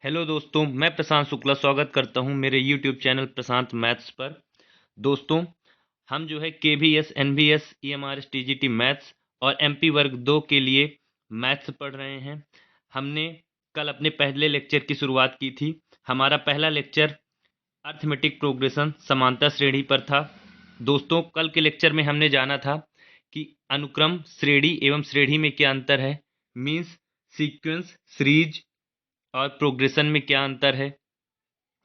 Hello दोस्तों, मैं प्रशांत शुक्ला स्वागत करता हूं मेरे यूट्यूब चैनल प्रशांत मैथ्स पर। दोस्तों, हम जो है KVS, NVS, EMRS, TGT maths और एमपी वर्ग 2 के लिए मैथ्स पढ़ रहे हैं। हमने कल अपने पहले लेक्चर की शुरुआत की थी। हमारा पहला लेक्चर अर्थमेटिक प्रोग्रेशन समांतर श्रेणी पर था। दोस्तों, कल के लेक्चर में हमने जाना था कि अनुक्रम, श्रेणी एवं श्रेणी में क्या अंतर है, मीन्स सीक्वेंस, सीरीज और प्रोग्रेशन में क्या अंतर है।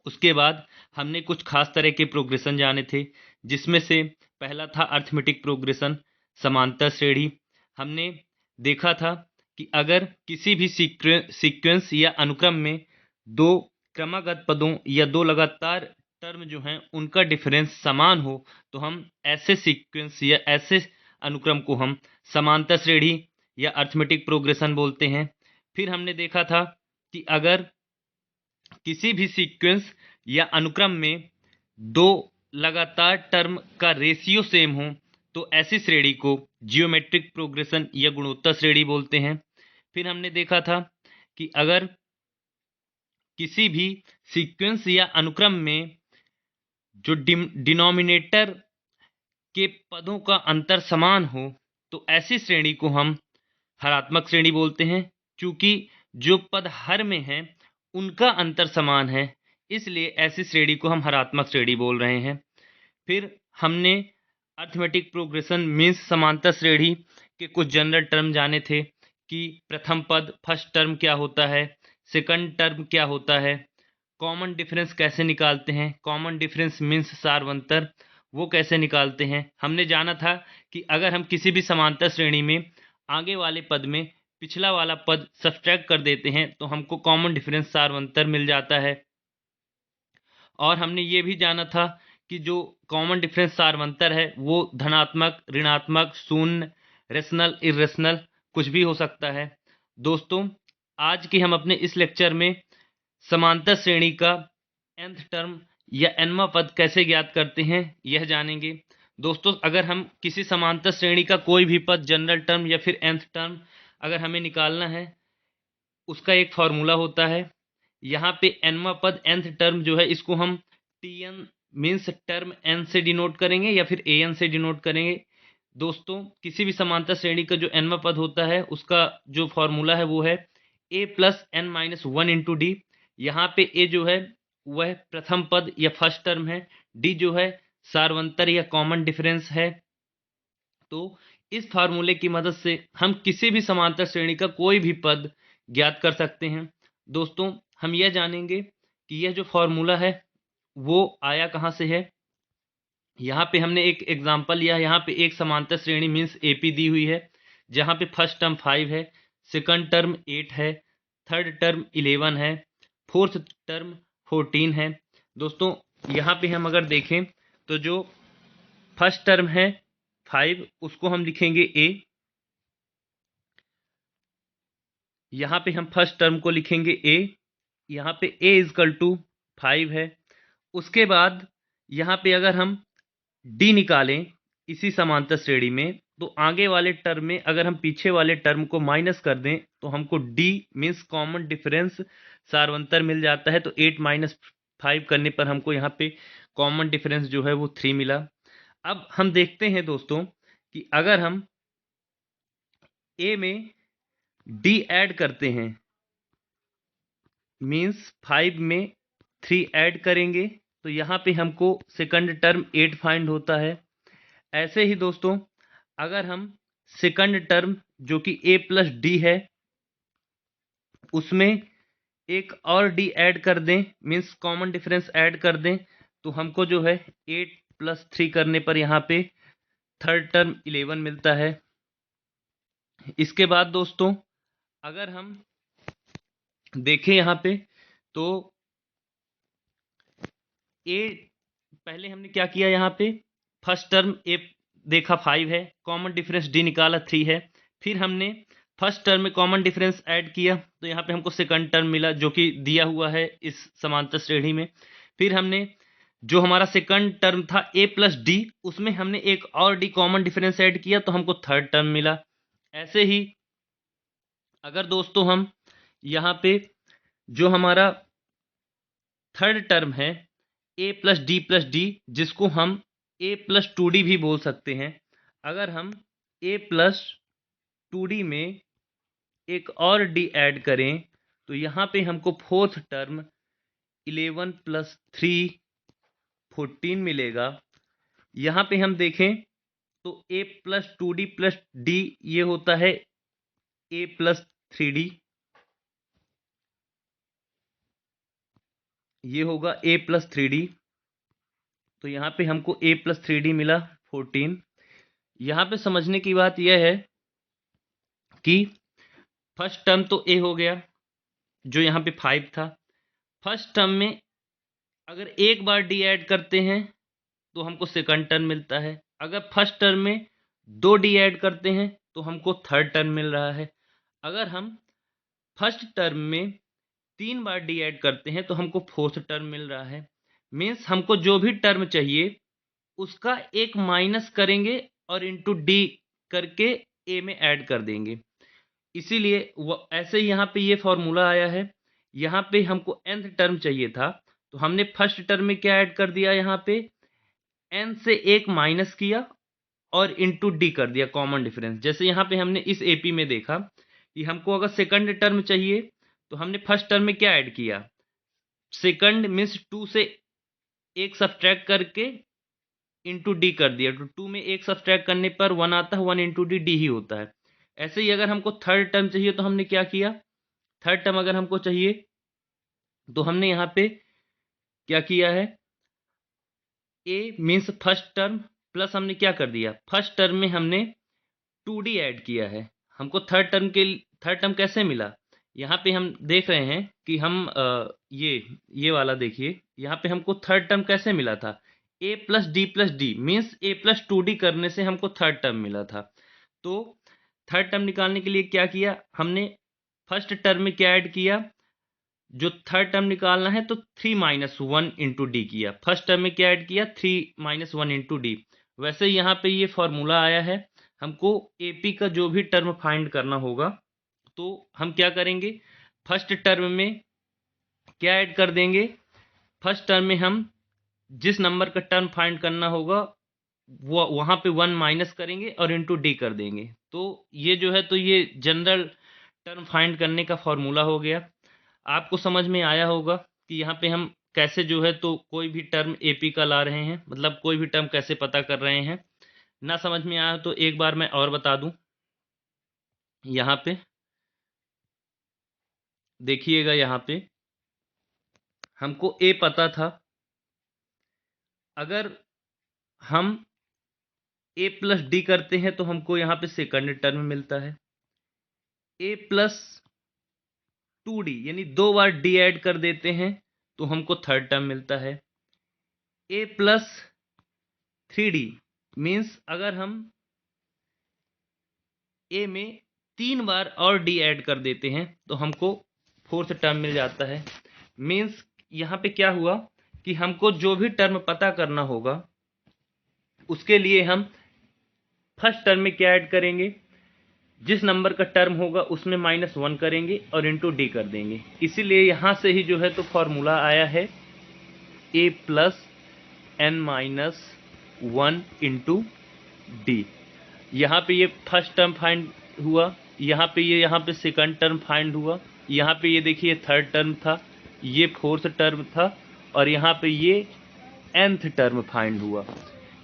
उसके बाद हमने कुछ खास तरह के प्रोग्रेशन जाने थे, जिसमें से पहला था अर्थमेटिक प्रोग्रेशन समांतर श्रेणी। हमने देखा था कि अगर किसी भी सीक्वेंस या अनुक्रम में दो क्रमागत पदों या दो लगातार टर्म जो हैं उनका डिफरेंस समान हो तो हम ऐसे सीक्वेंस या ऐसे अनुक्रम को हम समांतर श्रेणी या अर्थमेटिक प्रोग्रेशन बोलते हैं। फिर हमने देखा था कि अगर किसी भी सीक्वेंस या अनुक्रम में दो लगातार टर्म का रेशियो सेम हो तो ऐसी श्रेणी को जियोमेट्रिक प्रोग्रेशन या गुणोत्तर श्रेणी बोलते हैं। फिर हमने देखा था कि अगर किसी भी सीक्वेंस या अनुक्रम में जो डिनोमिनेटर के पदों का अंतर समान हो तो ऐसी श्रेणी को हम हरात्मक श्रेणी बोलते हैं। चूंकि जो पद हर में हैं उनका अंतर समान है, इसलिए ऐसी श्रेणी को हम हरात्मक श्रेणी बोल रहे हैं। फिर हमने अर्थमेटिक प्रोग्रेशन मीन्स समांतर श्रेणी के कुछ जनरल टर्म जाने थे कि प्रथम पद फर्स्ट टर्म क्या होता है, सेकंड टर्म क्या होता है, कॉमन डिफरेंस कैसे निकालते हैं, कॉमन डिफरेंस मीन्स सार्वंतर वो कैसे निकालते हैं। हमने जाना था कि अगर हम किसी भी समांतर श्रेणी में आगे वाले पद में पिछला वाला पद सब्ट्रैक्ट कर देते हैं तो हमको कॉमन डिफरेंस सार्वंतर मिल जाता है। और हमने ये भी जाना था कि जो कॉमन डिफरेंस सार्वंतर है वो धनात्मक, ऋणात्मक, शून्य, रेशनल, इरेशनल कुछ भी हो सकता है। दोस्तों, आज की हम अपने इस लेक्चर में समांतर श्रेणी का nth टर्म या nवां पद कैसे ज्ञात करते हैं यह जानेंगे। दोस्तों, अगर हम किसी समांतर श्रेणी का कोई भी पद, जनरल टर्म या फिर nth टर्म अगर हमें निकालना है, उसका एक फॉर्मूला होता है। यहाँ पे nवां पद, nth टर्म जो है, इसको हम tn मीन्स टर्म n से डिनोट करेंगे या फिर an से डिनोट करेंगे। दोस्तों, किसी भी समांतर श्रेणी का जो nवां पद होता है उसका जो फॉर्मूला है वो है a plus n minus one into D. यहाँ पे a जो है वह प्रथम पद या फर्स्ट टर्म है, d जो है सार्वंतर या कॉमन डिफरेंस है। तो इस फार्मूले की मदद से हम किसी भी समांतर श्रेणी का कोई भी पद ज्ञात कर सकते हैं। दोस्तों, हम यह जानेंगे कि यह जो फॉर्मूला है वो आया कहाँ से है। यहाँ पे हमने एक एग्जांपल लिया है। यहाँ पे एक समांतर श्रेणी मीन्स एपी दी हुई है, जहाँ पे फर्स्ट टर्म 5 है, सेकंड टर्म 8 है, थर्ड टर्म 11 है, फोर्थ टर्म 14 है। दोस्तों, यहाँ पे हम अगर देखें तो जो फर्स्ट टर्म है 5 उसको हम लिखेंगे ए। यहाँ पे हम फर्स्ट टर्म को लिखेंगे ए। यहाँ पे ए इजकल टू 5 है। उसके बाद यहाँ पे अगर हम डी निकालें इसी समांतर श्रेणी में तो आगे वाले टर्म में अगर हम पीछे वाले टर्म को माइनस कर दें तो हमको डी मीन्स कॉमन डिफरेंस सार्वंतर मिल जाता है। तो 8 माइनस 5 करने पर हमको यहाँ पे कॉमन डिफरेंस जो है वो 3 मिला। अब हम देखते हैं दोस्तों कि अगर हम ए में डी ऐड करते हैं मीन्स 5 में 3 ऐड करेंगे तो यहाँ पे हमको सेकंड टर्म 8 फाइंड होता है। ऐसे ही दोस्तों, अगर हम सेकंड टर्म जो कि a प्लस डी है उसमें एक और डी ऐड कर दें मीन्स कॉमन डिफरेंस ऐड कर दें तो हमको जो है 8 प्लस 3 करने पर यहाँ पे थर्ड टर्म 11 मिलता है। इसके बाद दोस्तों, अगर हम देखें यहाँ पे तो ए पहले हमने क्या किया, यहाँ पे फर्स्ट टर्म ए देखा 5 है, कॉमन डिफरेंस डी निकाला 3 है। फिर हमने फर्स्ट टर्म में कॉमन डिफरेंस ऐड किया तो यहाँ पे हमको सेकंड टर्म मिला जो कि दिया हुआ है इस समांतर श्रेणी में। फिर हमने जो हमारा सेकंड टर्म था ए प्लस डी उसमें हमने एक और डी कॉमन डिफरेंस ऐड किया तो हमको थर्ड टर्म मिला। ऐसे ही अगर दोस्तों हम यहाँ पे जो हमारा थर्ड टर्म है a प्लस डी, जिसको हम a प्लस 2d भी बोल सकते हैं। अगर हम a प्लस 2d में एक और d ऐड करें तो यहाँ पे हमको फोर्थ टर्म 11 प्लस 3 14 मिलेगा। यहाँ पे हम देखें तो a plus 2d plus d ये होता है a प्लस 3d, ये होगा a प्लस 3d। तो यहाँ पे हमको a प्लस 3d मिला 14। यहाँ पे समझने की बात यह है कि फर्स्ट टर्म तो a हो गया जो यहाँ पे 5 था। फर्स्ट टर्म में अगर एक बार d ऐड करते हैं तो हमको सेकंड टर्म मिलता है। अगर फर्स्ट टर्म में 2 d ऐड करते हैं तो हमको थर्ड टर्म मिल रहा है। अगर हम फर्स्ट टर्म में 3 बार d ऐड करते हैं तो हमको फोर्थ टर्म मिल रहा है। मीन्स हमको जो भी टर्म चाहिए उसका एक माइनस करेंगे और इंटू d करके a में ऐड कर देंगे। इसीलिए ऐसे ही यहाँ पे ये फॉर्मूला आया है। यहाँ पे हमको nth टर्म चाहिए था तो हमने फर्स्ट टर्म में क्या ऐड कर दिया, यहाँ पे n से एक माइनस किया और इंटू डी कर दिया, कॉमन डिफरेंस। जैसे यहाँ पे हमने इस एपी में देखा कि हमको अगर सेकंड टर्म चाहिए तो हमने फर्स्ट टर्म में क्या ऐड किया, सेकंड मीन्स 2 से एक सब्ट्रैक्ट करके इंटू डी कर दिया। तो 2 में एक सब्ट्रैक्ट करने पर 1 आता है, 1 इंटू डी ही होता है। ऐसे ही अगर हमको थर्ड टर्म चाहिए तो हमने क्या किया, थर्ड टर्म अगर हमको चाहिए तो हमने यहाँ पे क्या किया है, a means first term plus हमने क्या कर दिया, फर्स्ट टर्म में हमने 2d ऐड किया है। हमको थर्ड टर्म कैसे मिला, यहाँ पे हम देख रहे हैं कि हम ये वाला देखिए, यहाँ पे हमको थर्ड टर्म कैसे मिला था, a plus D means a plus 2d करने से हमको थर्ड टर्म मिला था। तो थर्ड टर्म निकालने के लिए क्या किया हमने, फर्स्ट टर्म में क्या ऐड किया, जो थर्ड टर्म निकालना है तो 3 माइनस 1 इंटू डी किया। फर्स्ट टर्म में क्या ऐड किया, 3 माइनस 1 इंटू डी। वैसे यहाँ पे ये फॉर्मूला आया है, हमको एपी का जो भी टर्म फाइंड करना होगा तो हम क्या करेंगे, फर्स्ट टर्म में क्या ऐड कर देंगे, फर्स्ट टर्म में हम जिस नंबर का टर्म फाइंड करना होगा वो वहाँ पे 1 माइनस करेंगे और इंटू डी कर देंगे। तो ये जो है तो ये जनरल टर्म फाइंड करने का फॉर्मूला हो गया। आपको समझ में आया होगा कि यहाँ पे हम कैसे जो है तो कोई भी टर्म एपी का ला रहे हैं, मतलब कोई भी टर्म कैसे पता कर रहे हैं। ना समझ में आया तो एक बार मैं और बता दूं, यहाँ पे देखिएगा, यहाँ पे हमको ए पता था, अगर हम ए प्लस डी करते हैं तो हमको यहाँ पे सेकंड टर्म मिलता है। ए प्लस 2d यानी 2 बार डी ऐड कर देते हैं तो हमको थर्ड टर्म मिलता है। ए प्लस 3d मीन्स अगर हम ए में 3 बार और डी ऐड कर देते हैं तो हमको फोर्थ टर्म मिल जाता है। मीन्स यहाँ पे क्या हुआ कि हमको जो भी टर्म पता करना होगा उसके लिए हम फर्स्ट टर्म में क्या ऐड करेंगे, जिस नंबर का टर्म होगा उसमें -1 करेंगे और इंटू डी कर देंगे। इसीलिए यहाँ से ही जो है तो फॉर्मूला आया है a plus n minus 1 into D. यहाँ पे ये फर्स्ट टर्म फाइंड हुआ, यहाँ पे सेकंड टर्म फाइंड हुआ, यहाँ पे ये देखिए थर्ड टर्म था, ये फोर्थ टर्म था और यहाँ पे ये nth टर्म फाइंड हुआ।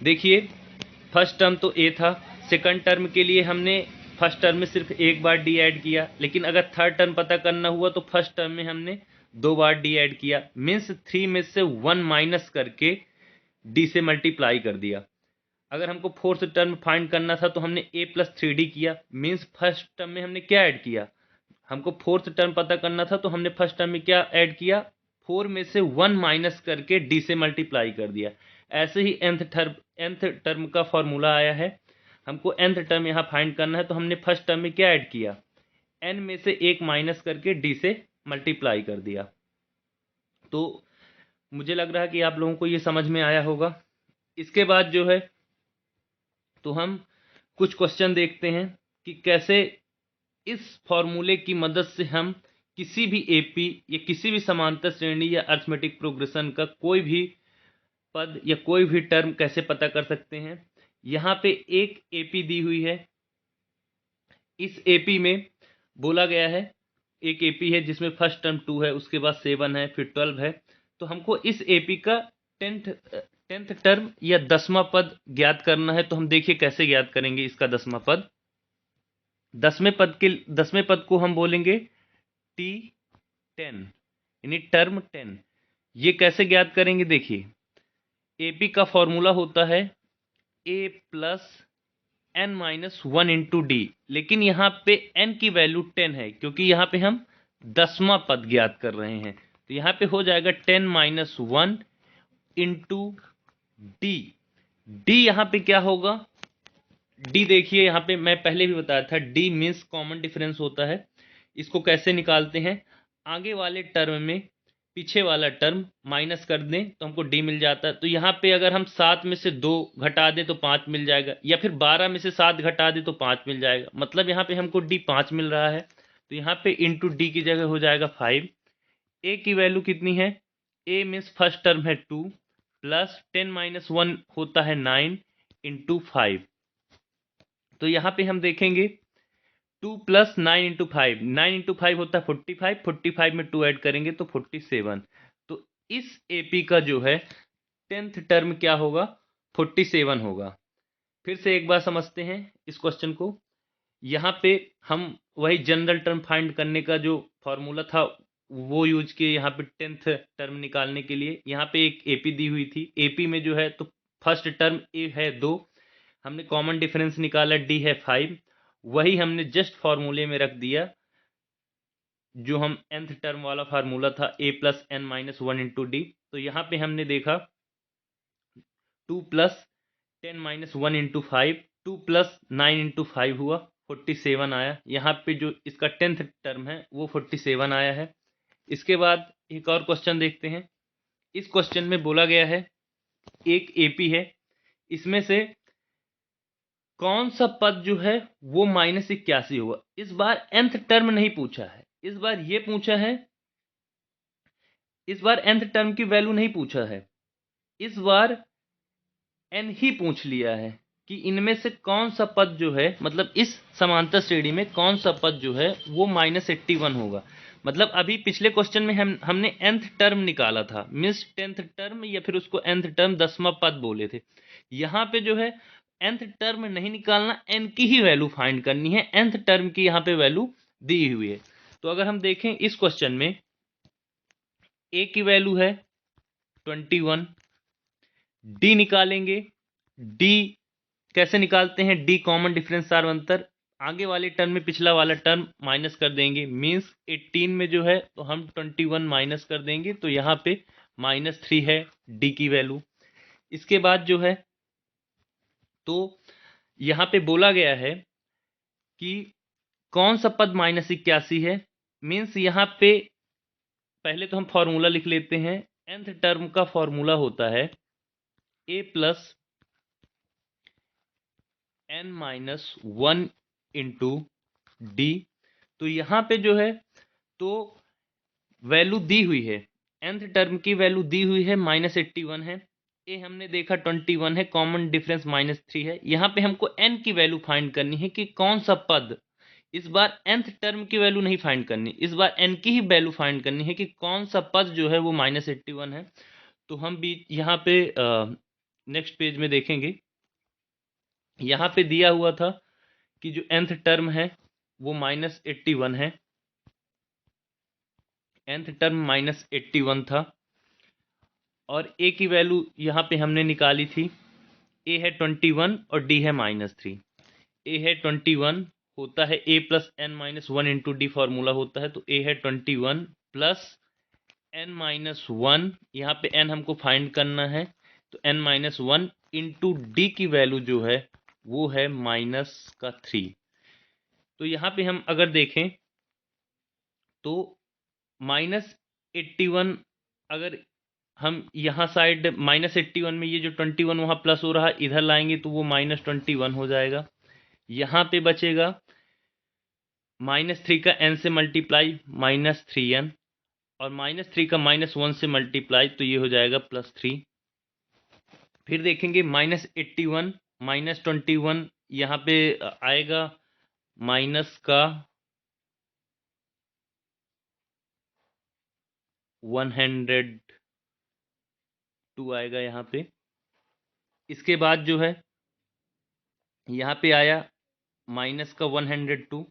देखिए फर्स्ट टर्म तो a था, सेकंड टर्म के लिए हमने फर्स्ट टर्म में सिर्फ एक बार डी ऐड किया, लेकिन अगर थर्ड टर्म पता करना हुआ तो फर्स्ट टर्म में हमने 2 बार डी ऐड किया। मीन्स 3 में से 1 माइनस करके डी से मल्टीप्लाई कर दिया। अगर हमको फोर्थ टर्म फाइंड करना था तो हमने a प्लस 3d किया। मीन्स फर्स्ट टर्म में हमने क्या ऐड किया, हमको फोर्थ टर्म पता करना था तो हमने फर्स्ट टर्म में क्या ऐड किया, 4 में से 1 माइनस करके d से मल्टीप्लाई कर दिया। ऐसे ही nth टर्म का फॉर्मूला आया है, हमको nth टर्म यहाँ फाइंड करना है तो हमने फर्स्ट टर्म में क्या ऐड किया, n में से 1 माइनस करके d से मल्टीप्लाई कर दिया। तो मुझे लग रहा है कि आप लोगों को ये समझ में आया होगा। इसके बाद जो है तो हम कुछ क्वेश्चन देखते हैं कि कैसे इस फॉर्मूले की मदद से हम किसी भी एपी या किसी भी समांतर श्रेणी या अरिथमेटिक प्रोग्रेशन का कोई भी पद या कोई भी टर्म कैसे पता कर सकते हैं। यहाँ पे एक एपी दी हुई है, इस एपी में बोला गया है, एक एपी है जिसमें फर्स्ट टर्म 2 है, उसके बाद 7 है, फिर 12 है। तो हमको इस एपी का टेंथ टेंथ टर्म या 10वां पद ज्ञात करना है। तो हम देखिए कैसे ज्ञात करेंगे इसका 10वां पद। 10वें पद को हम बोलेंगे T10 यानी टर्म 10। ये कैसे ज्ञात करेंगे, देखिए एपी का फॉर्मूला होता है a plus n minus 1 into D, लेकिन यहाँ पे n की वैल्यू 10 है क्योंकि यहाँ पे हम 10वां पद ज्ञात कर रहे हैं। तो यहाँ पे हो जाएगा 10 माइनस 1 इंटू डी। डी यहाँ पे क्या होगा, डी देखिए यहाँ पे मैं पहले भी बताया था, डी मीन्स कॉमन डिफरेंस होता है। इसको कैसे निकालते हैं, आगे वाले टर्म में पीछे वाला टर्म माइनस कर दें तो हमको डी मिल जाता है। तो यहाँ पे अगर हम 7 में से 2 घटा दें तो 5 मिल जाएगा, या फिर 12 में से 7 घटा दें तो 5 मिल जाएगा। मतलब यहाँ पे हमको डी 5 मिल रहा है। तो यहाँ पे इंटू डी की जगह हो जाएगा 5। ए की वैल्यू कितनी है, ए मीन्स फर्स्ट टर्म है 2 प्लस 10 माइनस 1 होता है 9 इंटू 5। तो यहाँ पे हम देखेंगे 2 प्लस 9 इंटू 5, 9 इंटू 5 होता है 45, 45 में 2 ऐड करेंगे तो 47। तो इस एपी का जो है टेंथ टर्म क्या होगा, 47 होगा। फिर से एक बार समझते हैं इस क्वेश्चन को। यहाँ पे हम वही जनरल टर्म फाइंड करने का जो फॉर्मूला था वो यूज किए यहाँ पे टेंथ टर्म निकालने के लिए। यहाँ पे एक एपी दी हुई थी, एपी में जो है तो फर्स्ट टर्म ए है 2, हमने कॉमन डिफरेंस निकाला डी है 5, वही हमने जस्ट फॉर्मूले में रख दिया जो हम nth टर्म वाला फार्मूला था a plus n minus 1 into d. तो यहाँ पे हमने देखा 2 plus 10 minus 1 into 5, 2 plus 9 into 5 हुआ 47 आया। यहाँ पे जो इसका टेंथ टर्म है वो 47 आया है। इसके बाद एक और क्वेश्चन देखते हैं। इस क्वेश्चन में बोला गया है एक एपी है, इसमें से कौन सा पद जो है वो -81 होगा। इस बार nth टर्म नहीं पूछा है, इस बार ये पूछा है, इस बार nth टर्म की वैल्यू नहीं पूछा है, इस बार n ही पूछ लिया है कि इनमें से कौन सा पद जो है, मतलब इस समांतर श्रेणी में कौन सा पद जो है वो -81 होगा। मतलब अभी पिछले क्वेश्चन में हमने nth टर्म निकाला था, मीन्स 10th टर्म या फिर उसको nth टर्म 10वां पद बोले थे। यहाँ पे जो है nth टर्म नहीं निकालना, n की ही वैल्यू फाइंड करनी है। nth टर्म की यहाँ पे वैल्यू दी हुई है। तो अगर हम देखें इस क्वेश्चन में a की वैल्यू है 21, d निकालेंगे। d कैसे निकालते हैं, d कॉमन डिफरेंस सार अंतर, आगे वाले टर्म में पिछला वाला टर्म माइनस कर देंगे, मीन्स 18 में जो है तो हम 21 माइनस कर देंगे तो यहाँ पे -3 है d की वैल्यू। इसके बाद जो है तो यहाँ पे बोला गया है कि कौन सा पद -81 है। मीन्स यहाँ पे पहले तो हम फॉर्मूला लिख लेते हैं। nth टर्म का फॉर्मूला होता है a plus n minus 1 into d. तो यहाँ पे जो है तो वैल्यू दी हुई है, nth टर्म की वैल्यू दी हुई है -81 है, ए हमने देखा 21 है, कॉमन डिफरेंस -3 है। यहाँ पे हमको n की वैल्यू फाइंड करनी है कि कौन सा पद, इस बार nth टर्म की वैल्यू नहीं फाइंड करनी, इस बार n की ही वैल्यू फाइंड करनी है कि कौन सा पद जो है वो -81 है। तो हम भी यहाँ पे नेक्स्ट पेज में देखेंगे, यहाँ पे दिया हुआ था कि जो nth टर्म है वो -81 है, nth टर्म -81 था और a की वैल्यू यहाँ पे हमने निकाली थी, a है 21 और d है -3। a है 21 होता है a plus n minus 1 into d formula होता है, तो a है 21 प्लस n माइनस 1, यहाँ पे n हमको फाइंड करना है तो n माइनस 1 इंटू डी की वैल्यू जो है वो है -3। तो यहाँ पे हम अगर देखें तो -81, अगर हम यहाँ साइड -81 में ये जो 21 वहाँ प्लस हो रहा है इधर लाएंगे तो वो -21 हो जाएगा। यहाँ पे बचेगा -3 का n से मल्टीप्लाई -3n, और -3 का -1 से मल्टीप्लाई तो ये हो जाएगा +3। फिर देखेंगे -81 -21, यहाँ पे आएगा माइनस का 102 आएगा यहाँ पे। इसके बाद जो है यहाँ पे आया माइनस का 102,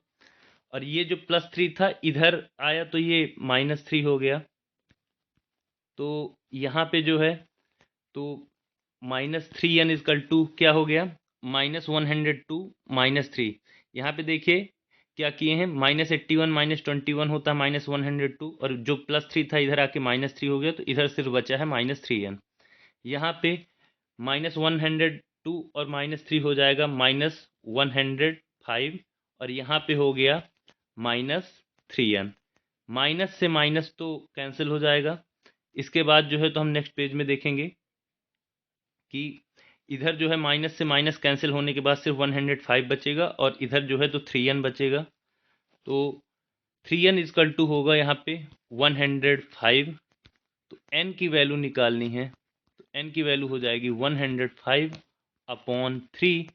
और ये जो +3 था इधर आया तो ये -3 हो गया। तो यहाँ पे जो है तो -3n इजकल टू क्या हो गया, -102 -3। यहाँ पे देखिए क्या किए हैं, -81 -21 होता है -102, और जो +3 था इधर आके -3 हो गया, तो इधर सिर्फ बचा है -3n। यहाँ पे -102 और -3 हो जाएगा -105, और यहाँ पे हो गया -3n। माइनस से माइनस तो कैंसिल हो जाएगा। इसके बाद जो है तो हम नेक्स्ट पेज में देखेंगे कि इधर जो है माइनस से माइनस कैंसिल होने के बाद सिर्फ 105 बचेगा, और इधर जो है तो 3n बचेगा। तो 3n इजकल टू होगा यहाँ पे 105। तो n की वैल्यू निकालनी है, तो n की वैल्यू हो जाएगी 105/3।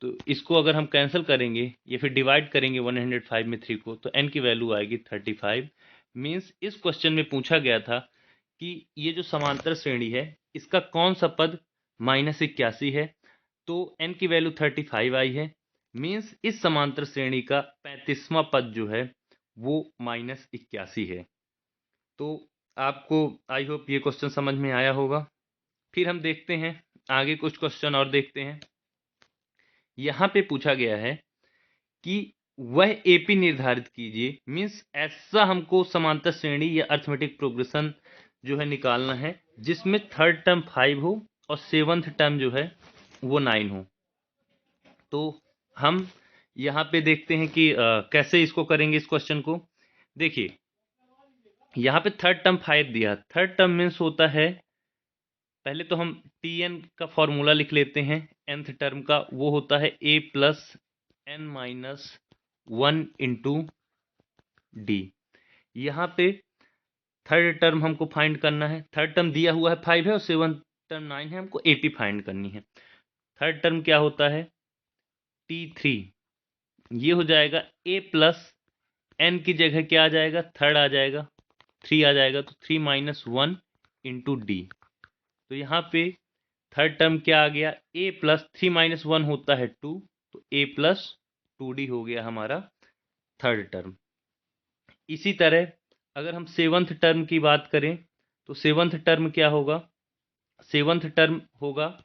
तो इसको अगर हम कैंसिल करेंगे या फिर डिवाइड करेंगे 105 में 3 को, तो n की वैल्यू आएगी 35। मीन्स इस क्वेश्चन में पूछा गया था कि ये जो समांतर श्रेणी है इसका कौन सा पद -81 है, तो n की वैल्यू 35 आई है। मीन्स इस समांतर श्रेणी का 35वां पद जो है वो -81 है। तो आपको आई होप ये क्वेश्चन समझ में आया होगा। फिर हम देखते हैं आगे, कुछ क्वेश्चन और देखते हैं। यहाँ पे पूछा गया है कि वह एपी निर्धारित कीजिए। मीन्स ऐसा हमको समांतर श्रेणी या अर्थमेटिक प्रोग्रेशन जो है निकालना है जिसमें थर्ड टर्म 5 हो और सेवंथ टर्म जो है वो 9 हो। तो हम यहाँ पे देखते हैं कि कैसे इसको करेंगे इस क्वेश्चन को। देखिए यहाँ पे थर्ड टर्म 5 दिया। थर्ड टर्म मीन्स होता है, पहले तो हम Tn का फॉर्मूला लिख लेते हैं nth टर्म का, वो होता है a plus n minus 1 into D. यहाँ पे थर्ड टर्म हमको फाइंड करना है। थर्ड टर्म दिया हुआ है 5 है और सेवंथ टर्म 9 है, हमको AP फाइंड करनी है। थर्ड टर्म क्या होता है T3, ये हो जाएगा a प्लस n की जगह क्या आ जाएगा, थर्ड आ जाएगा, 3 आ जाएगा, तो 3 माइनस 1 इंटू डी। तो यहाँ पे थर्ड टर्म क्या आ गया, a प्लस 3 माइनस 1 होता है 2, तो a प्लस 2d हो गया हमारा थर्ड टर्म। इसी तरह अगर हम सेवंथ टर्म की बात करें तो सेवंथ टर्म क्या होगा, सेवंथ टर्म होगा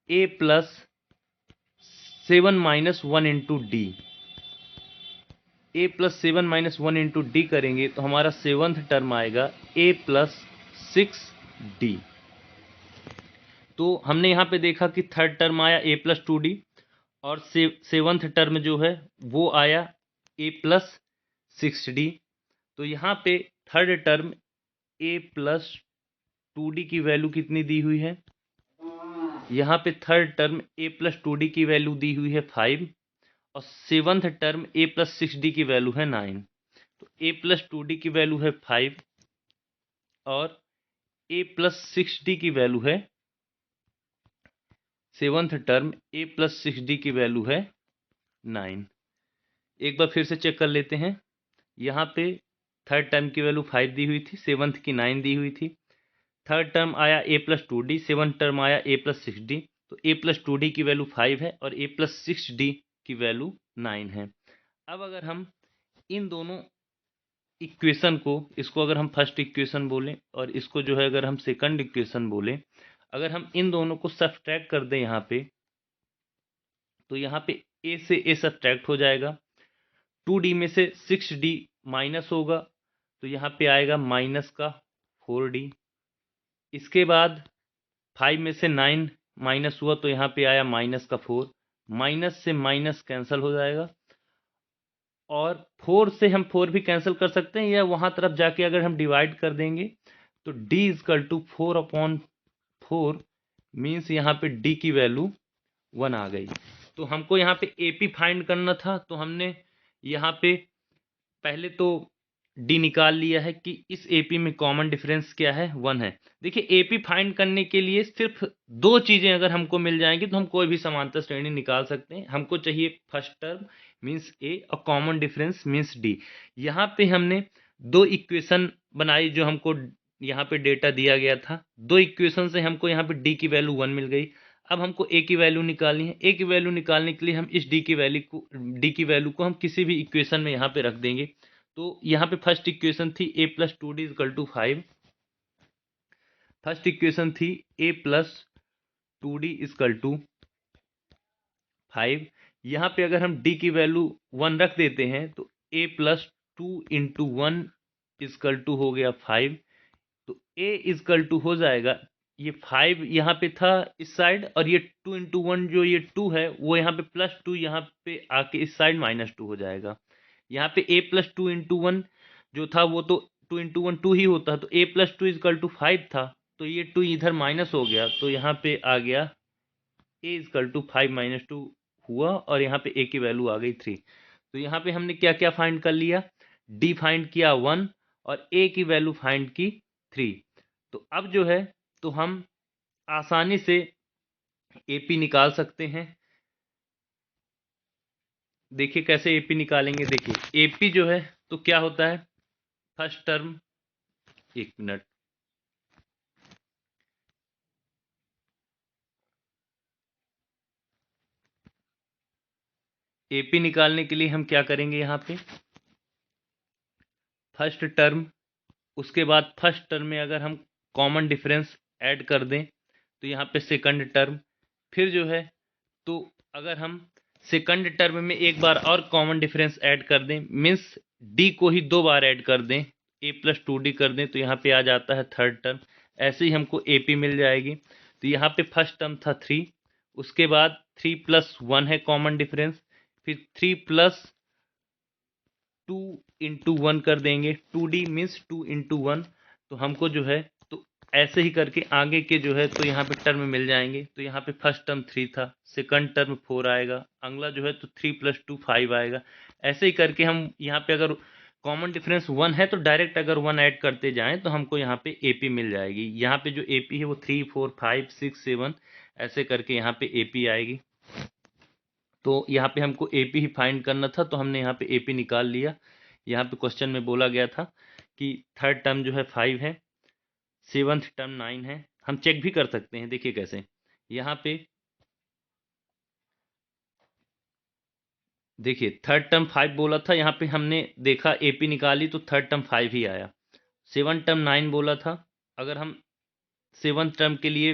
a plus 7 minus 1 into D. a plus 7 minus 1 into D करेंगे तो हमारा सेवंथ टर्म आएगा a प्लस 6d। तो हमने यहाँ पे देखा कि थर्ड टर्म आया a प्लस 2d, और सेवंथ टर्म जो है वो आया a प्लस 6d। तो यहाँ पे third term a plus 2d की वैल्यू कितनी दी हुई है, यहाँ पे third term a plus 2d की वैल्यू दी हुई है 5, और seventh term a plus 6d की वैल्यू है 9। तो a प्लस 2d की वैल्यू है 5 और a प्लस 6d की वैल्यू है, seventh term a plus 6d की वैल्यू है 9। एक बार फिर से चेक कर लेते हैं। यहाँ पे थर्ड टर्म की वैल्यू 5 दी हुई थी, सेवंथ की 9 दी हुई थी। थर्ड टर्म आया a plus 2d, seventh term आया a प्लस 6d। तो a प्लस 2d की वैल्यू 5 है और a प्लस 6d की वैल्यू 9 है। अब अगर हम इन दोनों इक्वेशन को, इसको अगर हम फर्स्ट इक्वेशन बोलें और इसको जो है अगर हम सेकंड इक्वेशन बोलें, अगर हम इन दोनों को सब्ट्रैक्ट कर दें यहाँ पे, तो यहाँ पे a से a सब्ट्रैक्ट हो जाएगा। 2d में से 6d माइनस होगा तो यहाँ पे आएगा माइनस का 4d। इसके बाद 5 में से 9 माइनस हुआ तो यहाँ पे आया माइनस का 4। माइनस से माइनस कैंसिल हो जाएगा, और 4 से हम 4 भी कैंसिल कर सकते हैं, या वहाँ तरफ जाके अगर हम डिवाइड कर देंगे तो d इजकल टू 4/4 मीन्स यहाँ पे d की वैल्यू 1 आ गई। तो हमको यहाँ पे AP फाइंड करना था, तो हमने यहाँ पे पहले तो डी निकाल लिया है कि इस एपी में कॉमन डिफरेंस क्या है, 1 है। देखिए एपी फाइंड करने के लिए सिर्फ दो चीजें अगर हमको मिल जाएंगी तो हम कोई भी समांतर श्रेणी निकाल सकते हैं। हमको चाहिए फर्स्ट टर्म मीन्स ए और कॉमन डिफरेंस मीन्स डी। यहाँ पे हमने दो इक्वेशन बनाई जो हमको यहाँ पे डेटा दिया गया था। दो इक्वेशन से हमको यहाँ पे डी की वैल्यू 1 मिल गई। अब हमको ए की वैल्यू निकालनी है। ए की वैल्यू निकालने के लिए हम इस डी की वैल्यू को हम किसी भी इक्वेशन में यहाँ पे रख देंगे। तो यहाँ पे फर्स्ट इक्वेशन थी a plus two d is equal to 5। First equation थी a plus two d is equal to 5। यहाँ पे अगर हम d की वैल्यू 1 रख देते हैं तो a plus two into 1 is equal to हो गया 5। तो a इजकल टू हो जाएगा, ये 5 यहाँ पे था इस साइड, और ये 2 इंटू 1 जो ये 2 है वो यहाँ पे प्लस 2 यहाँ पे आके इस साइड माइनस 2 हो जाएगा। यहाँ पे a प्लस टू इंटू 1 जो था वो तो 2 इंटू 1 2 ही होता, तो a plus two is equal to 5 था, तो ये 2 इधर माइनस हो गया, तो यहाँ पे आ गया a इजकल टू 5 माइनस 2 हुआ, और यहाँ पे a की वैल्यू आ गई 3। तो यहाँ पे हमने क्या क्या फाइंड कर लिया, d फाइंड किया 1 और a की वैल्यू फाइंड की 3। तो अब जो है तो हम आसानी से AP निकाल सकते हैं। देखिए कैसे AP निकालेंगे। देखिए AP जो है तो क्या होता है, फर्स्ट टर्म, एक मिनट, AP निकालने के लिए हम क्या करेंगे, यहाँ पे फर्स्ट टर्म, उसके बाद फर्स्ट टर्म में अगर हम कॉमन डिफरेंस ऐड कर दें तो यहाँ पे सेकंड टर्म, फिर जो है तो अगर हम सेकंड टर्म में एक बार और कॉमन डिफरेंस ऐड कर दें, मीन्स डी को ही दो बार ऐड कर दें, ए प्लस टू डी कर दें, तो यहाँ पे आ जाता है थर्ड टर्म। ऐसे ही हमको एपी मिल जाएगी। तो यहाँ पे फर्स्ट टर्म था 3, उसके बाद 3 प्लस 1 है कॉमन डिफरेंस, फिर 3 प्लस 2 इंटू 1 कर देंगे, 2d मीन्स 2 इंटू 1। तो हमको जो है तो ऐसे ही करके आगे के जो है तो यहाँ पे टर्म मिल जाएंगे। तो यहाँ पे फर्स्ट टर्म 3 था, सेकंड टर्म 4 आएगा, अगला जो है तो 3 प्लस 2 5 आएगा। ऐसे ही करके हम यहाँ पे अगर कॉमन डिफरेंस 1 है तो डायरेक्ट अगर 1 ऐड करते जाएं तो हमको यहाँ पे एपी मिल जाएगी। यहाँ पे जो एपी है वो 3 4 5 6 7 ऐसे करके यहाँ पे एपी आएगी। तो यहाँ पे हमको एपी ही फाइंड करना था, तो हमने यहाँ पे एपी निकाल लिया। यहाँ पे क्वेश्चन में बोला गया था कि थर्ड टर्म जो है 5 है, सेवंथ टर्म 9 है। हम चेक भी कर सकते हैं, देखिए कैसे। यहाँ पे देखिए थर्ड टर्म 5 बोला था, यहाँ पे हमने देखा एपी निकाली तो थर्ड टर्म 5 ही आया। सेवन टर्म 9 बोला था, अगर हम सेवंथ टर्म के लिए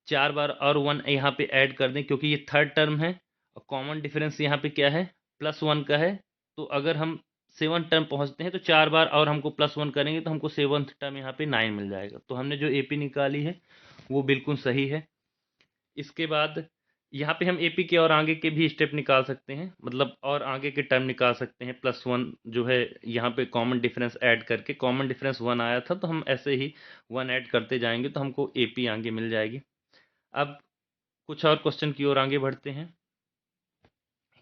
4 बार और 1 यहाँ पे ऐड कर दें, क्योंकि ये थर्ड टर्म है और कॉमन डिफरेंस यहाँ पे क्या है, +1 का है। तो अगर हम सेवंथ टर्म पहुँचते हैं तो 4 बार और हमको +1 करेंगे तो हमको सेवंथ टर्म यहाँ पे 9 मिल जाएगा। तो हमने जो एपी निकाली है वो बिल्कुल सही है। इसके बाद यहाँ पे हम एपी के और आगे के भी स्टेप निकाल सकते हैं, मतलब और आगे के टर्म निकाल सकते हैं। +1 जो है यहाँ पे कॉमन डिफरेंस ऐड करके, कॉमन डिफरेंस 1 आया था तो हम ऐसे ही 1 ऐड करते जाएंगे तो हमको एपी आगे मिल जाएगी। अब कुछ और क्वेश्चन की ओर आगे बढ़ते हैं।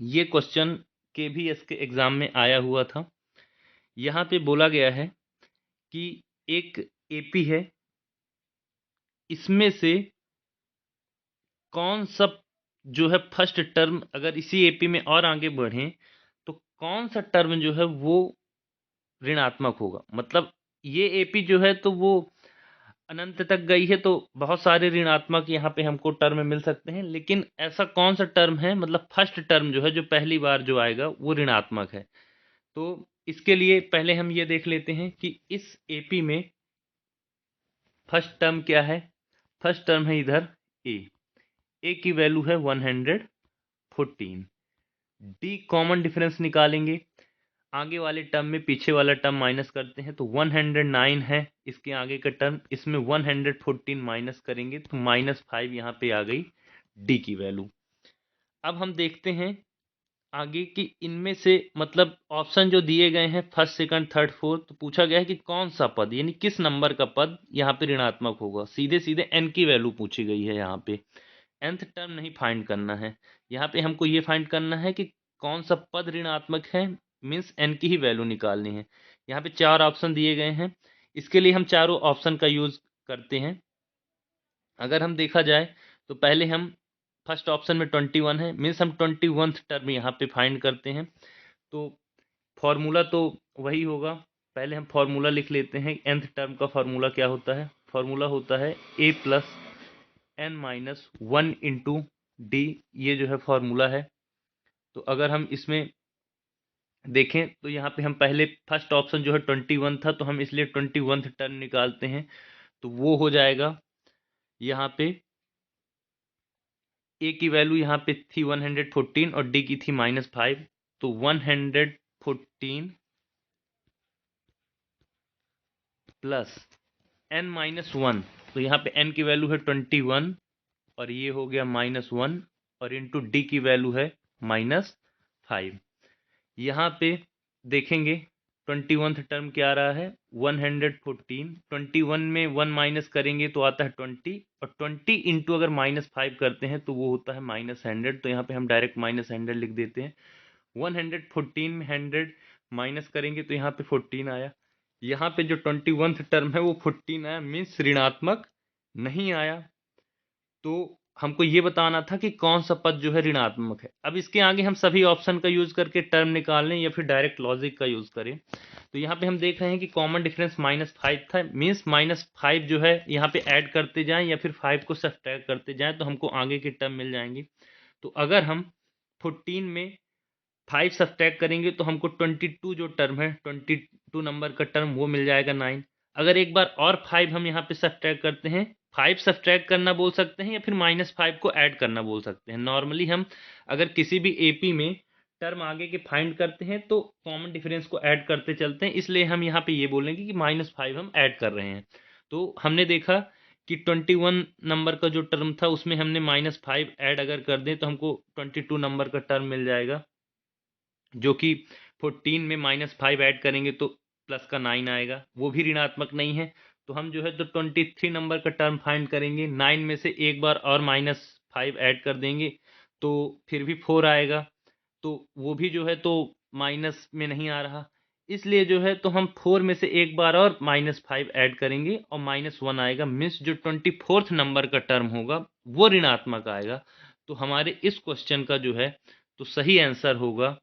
ये क्वेश्चन केवीएस के एग्जाम में आया हुआ था। यहाँ पे बोला गया है कि एक एपी है, इसमें से कौन सा जो है फर्स्ट टर्म, अगर इसी एपी में और आगे बढ़ें तो कौन सा टर्म जो है वो ऋणात्मक होगा। मतलब ये एपी जो है तो वो अनंत तक गई है, तो बहुत सारे ऋणात्मक यहाँ पे हमको टर्म मिल सकते हैं, लेकिन ऐसा कौन सा टर्म है, मतलब फर्स्ट टर्म जो है जो पहली बार जो आएगा वो ऋणात्मक है। तो इसके लिए पहले हम ये देख लेते हैं कि इस एपी में फर्स्ट टर्म क्या है। फर्स्ट टर्म है इधर ए की वैल्यू है 114। डी कॉमन डिफरेंस निकालेंगे, आगे वाले टर्म में पीछे वाला टर्म माइनस करते हैं तो 109 है इसके आगे का टर्म, इसमें 114 माइनस करेंगे तो -5 यहाँ पे आ गई डी की वैल्यू। अब हम देखते हैं आगे कि इनमें से मतलब ऑप्शन जो दिए गए हैं फर्स्ट सेकंड थर्ड फोर्थ, तो पूछा गया है कि कौन सा पद यानी किस नंबर का पद यहाँ पे ऋणात्मक होगा। सीधे सीधे एन की वैल्यू पूछी गई है, यहाँ पे nth टर्म नहीं फाइंड करना है। यहाँ पे हमको ये फाइंड करना है कि कौन सा पद ऋणात्मक है मीन्स n की ही वैल्यू निकालनी है। यहाँ पे 4 ऑप्शन दिए गए हैं, इसके लिए हम चारों ऑप्शन का यूज करते हैं। अगर हम देखा जाए तो पहले हम फर्स्ट ऑप्शन में 21 है, मीन्स हम 21th टर्म यहाँ पे फाइंड करते हैं। तो फॉर्मूला तो वही होगा, पहले हम फॉर्मूला लिख लेते हैं। nth टर्म का फॉर्मूला क्या होता है? फॉर्मूला होता है a plus n minus 1 into D, ये जो है फॉर्मूला है। तो अगर हम इसमें देखें तो यहाँ पे हम पहले फर्स्ट ऑप्शन जो है 21 था, तो हम इसलिए 21th टर्म निकालते हैं। तो वो हो जाएगा यहाँ पे ए की वैल्यू यहाँ पे थी 114 और डी की थी -5, तो 114 प्लस n माइनस 1, तो यहाँ पे n की वैल्यू है 21 और ये हो गया -1 और इंटू डी की वैल्यू है -5। यहाँ पे देखेंगे 21th टर्म क्या आ रहा है? 114, 21 में 1 माइनस करेंगे तो आता है 20 और 20 इंटू अगर -5 करते हैं तो वो होता है -100। तो यहाँ पे हम डायरेक्ट -100 लिख देते हैं। 114 में 100 माइनस करेंगे तो यहाँ पे 14 आया। यहाँ पे जो 21th टर्म है वो 14 आया, मीन्स ऋणात्मक नहीं आया। तो हमको ये बताना था कि कौन सा पद जो है ऋणात्मक है। अब इसके आगे हम सभी ऑप्शन का यूज करके टर्म निकाल लें या फिर डायरेक्ट लॉजिक का यूज करें। तो यहाँ पे हम देख रहे हैं कि कॉमन डिफरेंस -5 था, मीन्स -5 जो है यहाँ पे ऐड करते जाएं या फिर 5 को सब्ट्रैक्ट करते जाएं तो हमको आगे की टर्म मिल जाएंगी। तो अगर हम 14 में 5 सब्ट्रैक्ट करेंगे तो हमको 22 जो टर्म है, 22 नंबर का टर्म, वो मिल जाएगा 9। अगर एक बार और 5 हम यहाँ पे सब्ट्रैक्ट करते हैं, 5 सब्ट्रैक्ट करना बोल सकते हैं या फिर -5 को ऐड करना बोल सकते हैं। नॉर्मली हम अगर किसी भी एपी में टर्म आगे के फाइंड करते हैं तो कॉमन डिफरेंस को ऐड करते चलते हैं, इसलिए हम यहाँ पे ये बोलेंगे कि -5 हम ऐड कर रहे हैं। तो हमने देखा कि 21 नंबर का जो टर्म था उसमें हमने -5 ऐड अगर कर दें तो हमको 22 नंबर का टर्म मिल जाएगा, जो कि 14 में -5 ऐड करेंगे तो प्लस का 9 आएगा, वो भी ऋणात्मक नहीं है। तो हम जो है तो 23 नंबर का टर्म फाइंड करेंगे, 9 में से एक बार और -5 ऐड कर देंगे तो फिर भी 4 आएगा, तो वो भी जो है तो माइनस में नहीं आ रहा, इसलिए जो है तो हम 4 में से एक बार और -5 ऐड करेंगे और -1 आएगा, मीन्स जो 24th नंबर का टर्म होगा वो ऋणात्मक आएगा। तो हमारे इस क्वेश्चन का जो है तो सही आंसर होगा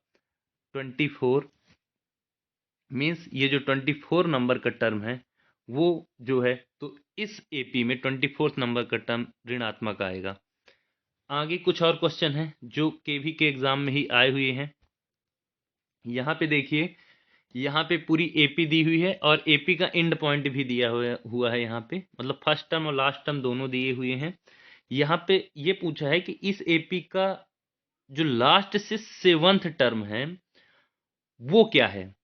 24, मीन्स ये जो 24 नंबर का टर्म है वो जो है तो इस एपी में 24th नंबर का टर्म ऋणात्मक आएगा। आगे कुछ और क्वेश्चन हैं जो केवी के एग्जाम में ही आए हुए हैं। यहाँ पे देखिए, यहाँ पे पूरी एपी दी हुई है और एपी का एंड पॉइंट भी दिया हुआ है। यहाँ पे मतलब फर्स्ट टर्म और लास्ट टर्म दोनों दिए हुए हैं। यहाँ पे ये पूछा है कि इस एपी का जो लास्ट से 7th टर्म है वो क्या है।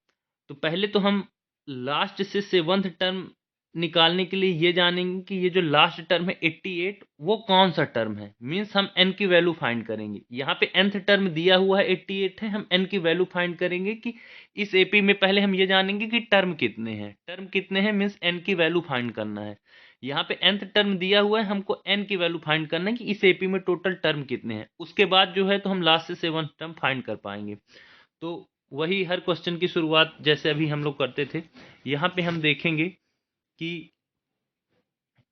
तो पहले तो हम लास्ट से 7th टर्म निकालने के लिए ये जानेंगे कि ये जो लास्ट टर्म है 88 वो कौन सा टर्म है, मीन्स हम n की वैल्यू फाइंड करेंगे। यहाँ पे nth टर्म दिया हुआ है 88 है, हम n की वैल्यू फाइंड करेंगे कि इस एपी में पहले हम ये जानेंगे कि टर्म कितने हैं, टर्म कितने हैं मीन्स n की वैल्यू फाइंड करना है। यहाँ पे nth टर्म दिया हुआ है, हमको n की वैल्यू फाइंड करना है कि इस एपी में टोटल टर्म कितने हैं, उसके बाद जो है तो हम लास्ट से 7th टर्म फाइंड कर पाएंगे। तो वही हर क्वेश्चन की शुरुआत जैसे अभी हम लोग करते थे। यहाँ पे हम देखेंगे कि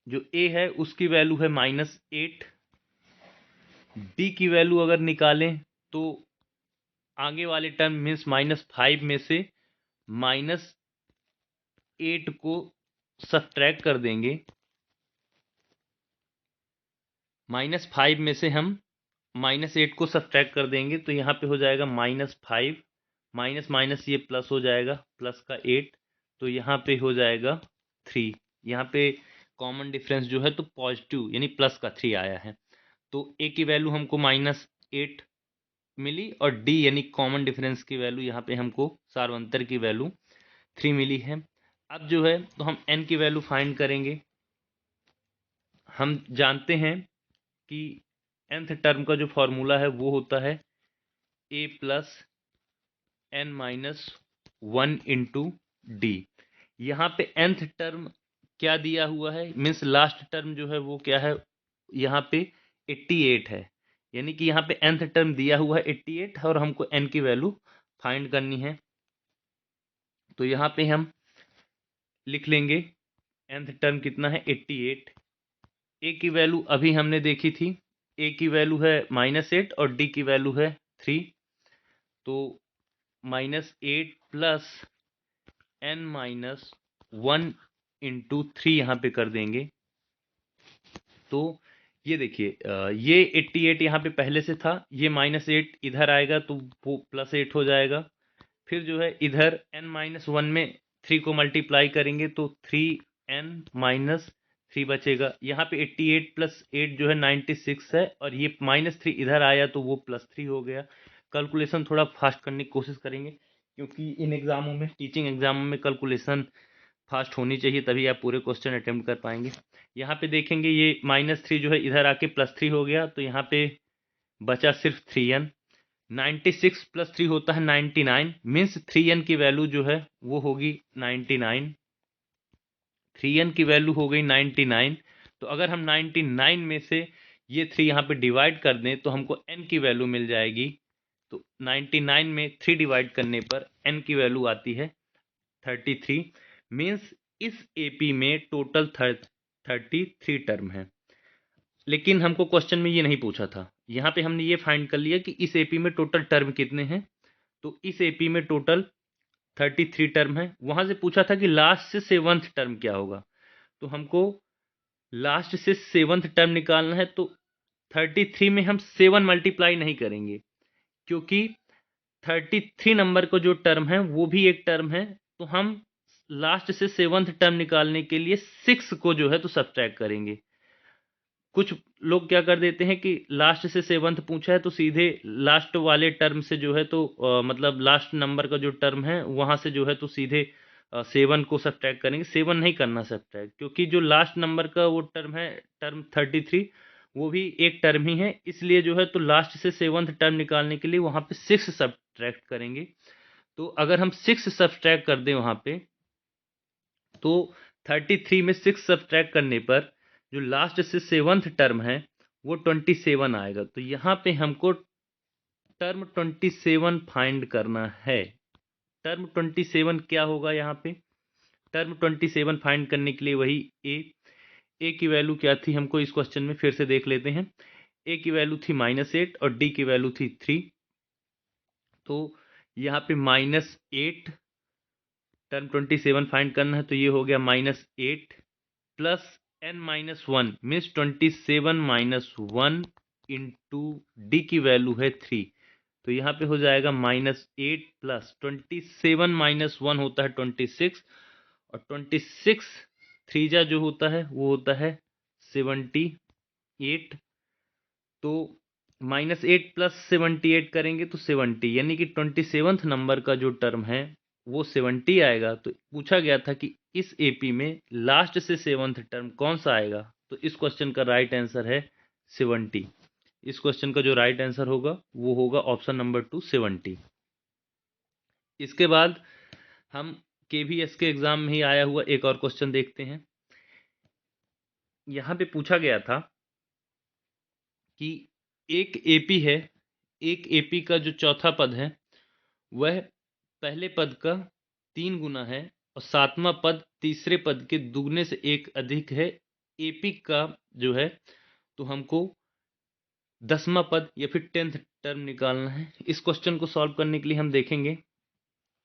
जो a है उसकी वैल्यू है -8, b की वैल्यू अगर निकालें तो आगे वाले टर्म मीन्स -5 में से -8 को सब्ट्रैक्ट कर देंगे। -5 में से हम -8 को सब्ट्रैक्ट कर देंगे तो यहाँ पे हो जाएगा -5, माइनस माइनस ये प्लस हो जाएगा, प्लस का 8, तो यहाँ पे हो जाएगा 3। यहाँ पे कॉमन डिफरेंस जो है तो पॉजिटिव यानी प्लस का 3 आया है। तो ए की वैल्यू हमको -8 मिली और डी यानी कॉमन डिफरेंस की वैल्यू यहाँ पे हमको सार्वंतर की वैल्यू 3 मिली है। अब जो है तो हम एन की वैल्यू फाइंड करेंगे। हम जानते हैं कि nth टर्म का जो फॉर्मूला है वो होता है a plus n minus 1 into D. यहाँ पे nth टर्म क्या दिया हुआ है, मीन्स लास्ट टर्म जो है वो क्या है, यहाँ पे 88 है, यानी कि यहाँ पे nth टर्म दिया हुआ है 88 है और हमको n की वैल्यू फाइंड करनी है। तो यहाँ पे हम लिख लेंगे nth टर्म कितना है 88। ए की वैल्यू अभी हमने देखी थी, ए की वैल्यू है -8 और डी की वैल्यू है 3। तो -8 प्लस n-1 इंटू 3 यहाँ पे कर देंगे। तो ये देखिए ये 88 यहाँ पे पहले से था, ये -8 इधर आएगा तो वो +8 हो जाएगा। फिर जो है इधर n-1 में 3 को मल्टीप्लाई करेंगे तो 3n-3 बचेगा। यहाँ पे 88 प्लस 8 जो है 96 है, और ये -3 इधर आया तो वो +3 हो गया। कैलकुलेशन थोड़ा फास्ट करने की कोशिश करेंगे, क्योंकि इन एग्जामों में, टीचिंग एग्जामों में कैलकुलेशन फास्ट होनी चाहिए, तभी आप पूरे क्वेश्चन अटेम्प्ट कर पाएंगे। यहाँ पे देखेंगे ये -3 जो है इधर आके +3 हो गया, तो यहाँ पे बचा सिर्फ 3n। 96 प्लस 3 होता है 99, मीन्स 3n की वैल्यू जो है वो होगी 99। 3n की वैल्यू हो गई 99। तो अगर हम 99 में से ये 3 यहाँ पे डिवाइड कर दें तो हमको n की वैल्यू मिल जाएगी। तो 99 में 3 डिवाइड करने पर n की वैल्यू आती है 33। मीन्स इस एपी में टोटल 33 टर्म है। लेकिन हमको क्वेश्चन में ये नहीं पूछा था, यहाँ पे हमने ये फाइंड कर लिया कि इस एपी में टोटल टर्म कितने हैं। तो इस एपी में टोटल 33 टर्म है। वहां से पूछा था कि लास्ट से 7th टर्म क्या होगा, तो हमको लास्ट से 7th टर्म निकालना है। तो 33 में हम 7 मल्टीप्लाई नहीं करेंगे, क्योंकि 33 नंबर का जो टर्म है वो भी एक टर्म है। तो हम लास्ट से 7th टर्म निकालने के लिए 6 को जो है तो सब्ट्रैक्ट करेंगे। कुछ लोग क्या कर देते हैं कि लास्ट से 7th पूछा है तो सीधे लास्ट वाले टर्म से जो है तो मतलब लास्ट नंबर का जो टर्म है वहां से जो है तो सीधे 7 को सब्ट्रैक्ट करेंगे। 7 नहीं करना सब्ट्रैक्ट, क्योंकि जो लास्ट नंबर का वो टर्म है, टर्म 33, वो भी एक टर्म ही है। इसलिए जो है तो लास्ट से 7th टर्म निकालने के लिए वहां पे 6 सब्ट्रैक्ट करेंगे। तो अगर हम 6 सब्ट्रैक्ट कर दें वहां पे, तो 33 में 6 सब्ट्रैक्ट करने पर जो लास्ट से 7th टर्म है वो 27 आएगा। तो यहाँ पे हमको टर्म 27 फाइंड करना है। टर्म 27 क्या होगा यहाँ पे? टर्म 27 फाइंड करने के लिए वही ए की वैल्यू क्या थी हमको इस क्वेश्चन में फिर से देख लेते हैं। ए की वैल्यू थी -8 और डी की वैल्यू थी 3। तो यहाँ पे -8 टर्म 27 फाइंड करना है, तो ये हो गया -8 plus n-1 means 27 - 1 into D की वैल्यू है 3। तो यहाँ पे हो जाएगा -8 प्लस 27 - 1 होता है 26, और 26 3 जो होता है वो होता है 78। तो -8 प्लस 78 करेंगे तो 70, यानी कि 27th नंबर का जो टर्म है वो 70 आएगा। तो पूछा गया था कि इस एपी में लास्ट से 7th टर्म कौन सा आएगा, तो इस क्वेश्चन का राइट आंसर है 70। इस क्वेश्चन का जो राइट आंसर होगा वो होगा ऑप्शन नंबर 2 70। इसके बाद हम केवीएस के एग्जाम में ही आया हुआ एक और क्वेश्चन देखते हैं। यहाँ पे पूछा गया था कि एक एपी है, एक एपी का जो चौथा पद है वह पहले पद का 3 गुना है, और 7वां पद तीसरे पद के दुगने से 1 अधिक है। एपी का जो है तो हमको 10वां पद या फिर 10th टर्म निकालना है। इस क्वेश्चन को सॉल्व करने के लिए हम देखेंगे,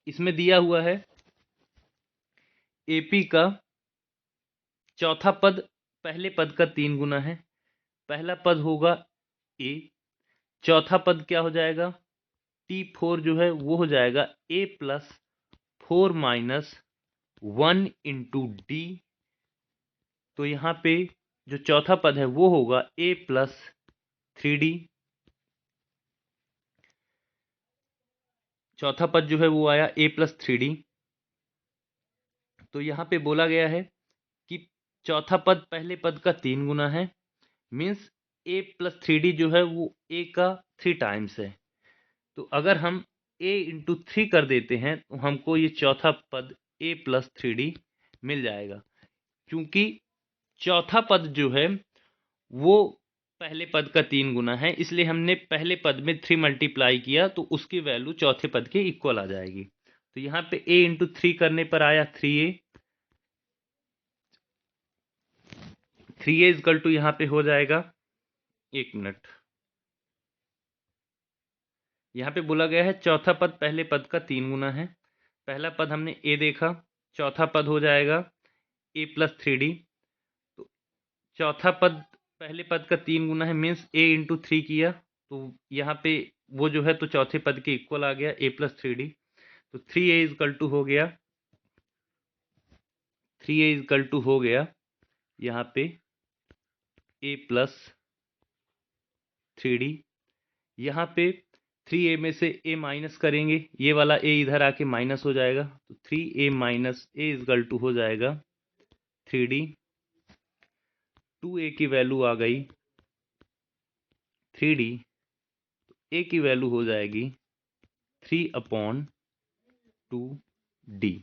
इसमें दिया हुआ है एपी का चौथा पद पहले पद का 3 गुना है। पहला पद होगा ए, चौथा पद क्या हो जाएगा T4 जो है वो हो जाएगा a plus 4 minus 1 into d. तो यहाँ पे जो चौथा पद है वो होगा a प्लस 3d। चौथा पद जो है वो आया a प्लस 3d। तो यहाँ पे बोला गया है कि चौथा पद पहले पद का 3 गुना है, मीन्स a प्लस 3d जो है वो a का 3 टाइम्स है। तो अगर हम a इंटू 3 कर देते हैं तो हमको ये चौथा पद a प्लस 3d मिल जाएगा। क्योंकि चौथा पद जो है वो पहले पद का 3 गुना है, इसलिए हमने पहले पद में 3 मल्टीप्लाई किया तो उसकी वैल्यू चौथे पद के इक्वल आ जाएगी। तो यहाँ पे a इंटू 3 करने पर आया 3a। 3a इजकल टू यहाँ पे हो जाएगा, 1 मिनट, यहाँ पे बोला गया है चौथा पद पहले पद का 3 गुना है। पहला पद हमने a देखा, चौथा पद हो जाएगा a प्लस 3d। तो चौथा पद पहले पद का 3 गुना है, मीन्स a इंटू 3 किया, तो यहाँ पे वो जो है तो चौथे पद के इक्वल आ गया, a प्लस 3d। तो 3a इजकल टू हो गया, 3a इजकल टू हो गया यहाँ पे a प्लस 3d। यहाँ पे 3a में से a माइनस करेंगे, ये वाला a इधर आके माइनस हो जाएगा, तो 3a minus a is equal to हो जाएगा 3d। 2a की वैल्यू आ गई 3d, तो a की वैल्यू हो जाएगी 3/2d।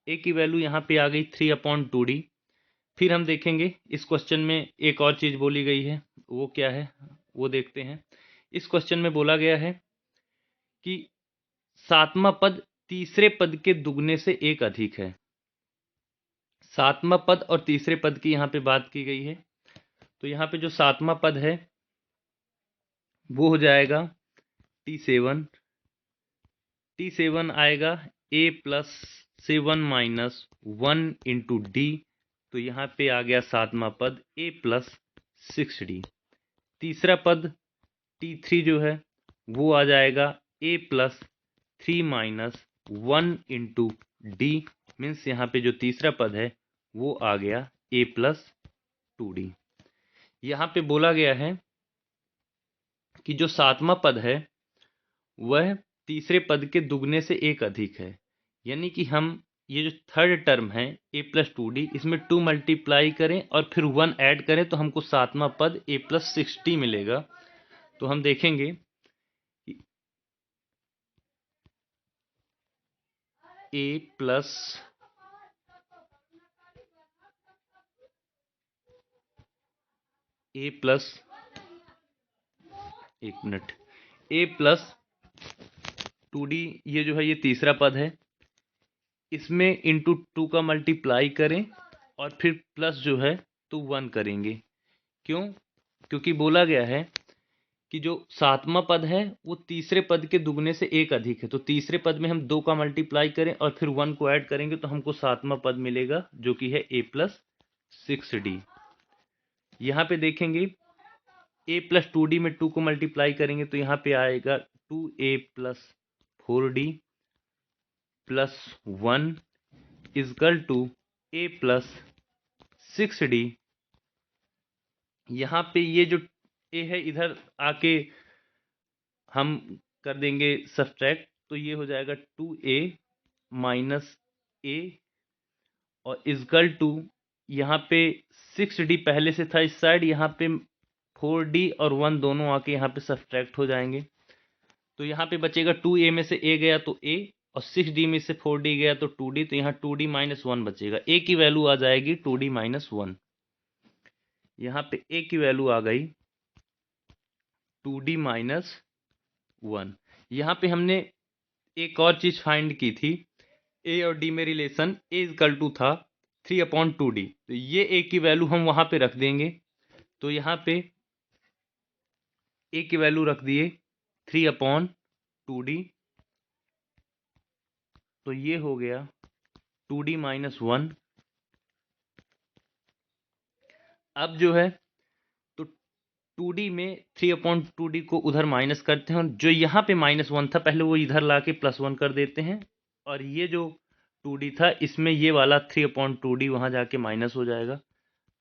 a की वैल्यू यहाँ पे आ गई 3/2d। फिर हम देखेंगे इस क्वेश्चन में एक और चीज बोली गई है, वो क्या है वो देखते हैं। इस क्वेश्चन में बोला गया है कि सातवां पद तीसरे पद के दुगने से एक अधिक है। सातवां पद और तीसरे पद की यहाँ पे बात की गई है। तो यहाँ पे जो सातवां पद है वो हो जाएगा t7। t7 आएगा a plus 7 minus 1 into d. तो यहाँ पे आ गया सातवां पद a प्लस 6d। तीसरा पद t3 जो है वो आ जाएगा a plus 3 minus 1 into D, means यहाँ पे जो तीसरा पद है वो आ गया a प्लस 2d। यहाँ पे बोला गया है कि जो सातवां पद है वह तीसरे पद के दुगने से एक अधिक है, यानी कि हम ये जो थर्ड टर्म है a प्लस 2d, इसमें 2 मल्टीप्लाई करें और फिर 1 ऐड करें तो हमको सातवां पद a प्लस 6d मिलेगा। तो हम देखेंगे a plus a plus 1 minute, a plus 2d, ये जो है ये तीसरा पद है, इसमें इंटू 2 का मल्टीप्लाई करें और फिर प्लस जो है तो 1 करेंगे। क्यों? क्योंकि बोला गया है कि जो सातवां पद है वो तीसरे पद के दुगने से एक अधिक है। तो तीसरे पद में हम 2 का मल्टीप्लाई करें और फिर 1 को ऐड करेंगे तो हमको सातवां पद मिलेगा जो कि है a प्लस 6d। यहाँ पे देखेंगे a प्लस 2d में 2 को मल्टीप्लाई करेंगे तो यहाँ पे आएगा 2a plus 4d plus 1 is equal to a plus 6d। यहाँ पे ये जो a है इधर आके हम कर देंगे सब्ट्रैक्ट, तो ये हो जाएगा 2a माइनस a और इजकल टू यहाँ पे 6d पहले से था इस साइड, यहाँ पे 4d और 1 दोनों आके यहाँ पे सब्ट्रैक्ट हो जाएंगे। तो यहाँ पे बचेगा 2a में से a गया तो a और 6d में से 4d गया तो 2d, तो यहाँ 2d माइनस 1 बचेगा। a की वैल्यू आ जाएगी 2d माइनस 1। यहाँ पे a की वैल्यू आ गई 2d माइनस 1। यहाँ पे हमने एक और चीज फाइंड की थी, a और d में रिलेशन a इजकल टू था 3/2d, तो ये a की वैल्यू हम वहां पे रख देंगे। तो यहाँ पे a की वैल्यू रख दिए 3/2d, तो ये हो गया 2d माइनस 1। अब जो है तो 2d में 3/2d को उधर माइनस करते हैं और जो यहाँ पे -1 था पहले वो इधर लाके +1 कर देते हैं, और ये जो 2d था इसमें ये वाला 3/2d वहाँ जाके माइनस हो जाएगा।